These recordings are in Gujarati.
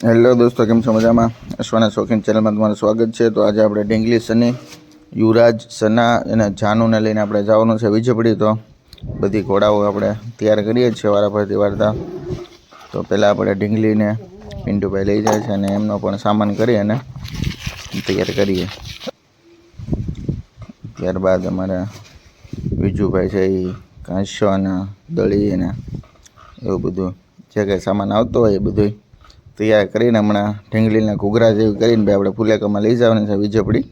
હેલો દોસ્તો, કેમ છો? મજામાં? અશ્વાના શોખીન ચેનલમાં તમારું સ્વાગત છે. તો આજે આપણે ઢીંગલી, સની, યુવરાજ, સના અને જાનુને લઈને આપણે જવાનું છે વીજપડી. તો બધી ઘોડાઓ આપણે તૈયાર કરીએ છીએ વારાફરતી વાળતા. તો પહેલાં આપણે ઢીંગલીને પિન્ટુભાઈ લઈ જાય છે અને એમનો પણ સામાન કરી અને તૈયાર કરીએ. ત્યારબાદ અમારા વિજુભાઈ છે એ ઘાસો અને દળી અને એવું બધું જે કંઈ સામાન આવતો હોય એ બધું તૈયાર કરીને હમણાં ઢીંગલીના ઘૂઘરા જેવી કરીને ભાઈ આપણે ફુલેકામાં લઈ જવાની છે વીજપડી.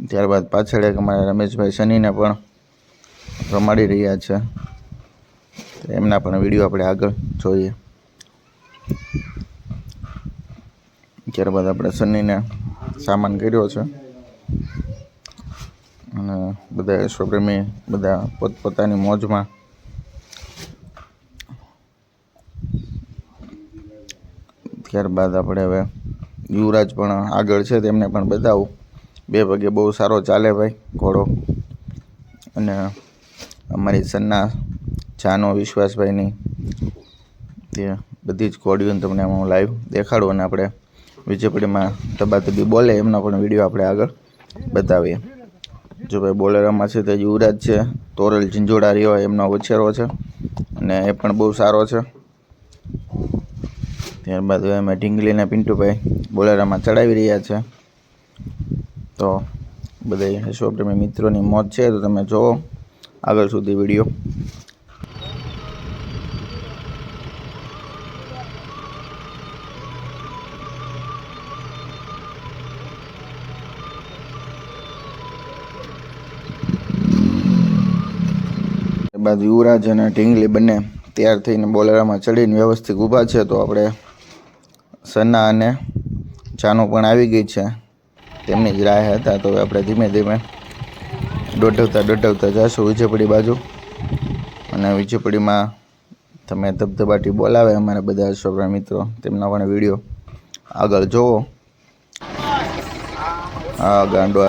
ત્યારબાદ પાછળ એક અમારા રમેશભાઈ સનીને પણ રમાડી રહ્યા છે, એમના પણ વિડીયો આપણે આગળ જોઈએ. ત્યારબાદ આપણે સનીને સામાન કર્યો છે અને બધા અશ્વપ્રેમી બધા પોતપોતાની મોજમાં. ત્યારબાદ આપણે હવે યુવરાજ પણ આગળ છે, તેમને પણ બતાવું. બે પગે બહુ સારો ચાલે ભાઈ ઘોડો. અને અમારી સન્ના જાનો વિશ્વાસભાઈની તે બધી જ ઘોડીઓને તમને હું લાઈવ દેખાડું અને આપણે વીજપડીમાં તબાતબી બોલે એમનો પણ વિડીયો આપણે આગળ બતાવીએ. જો ભાઈ બોલેરામાં છે તે યુવરાજ છે, તોરલ ઝીંઝોડા રહ્યો એમનો ઉછેરો છે અને એ પણ બહુ સારો છે. ત્યારબાદ અમે ઢીંગલીને પિન્ટુભાઈ બોલેરામાં ચડાવી રહ્યા છે. તો બધા અશ્વપ્રેમી મિત્રોની મોજ છે, તો તમે જુઓ આગળ સુધી વિડીયો. ત્યારબાદ યુવરાજ અને ઢીંગલી બંને તૈયાર થઈને બોલેરામાં ચડીને વ્યવસ્થિત ઊભા છે. તો આપણે સના અને જાનો પણ આવી ગઈ છે, તેમની જ રાહ હતા. તો આપણે ધીમે ધીમે દોઢવતા જઈશું વીજપડી બાજુ. અને વીજપડીમાં તમે ધબધબાટી બોલાવે અમારા બધા અશ્વપ્રેમી મિત્રો, તેમના પણ વિડીયો આગળ જોવો. હા ગાંડો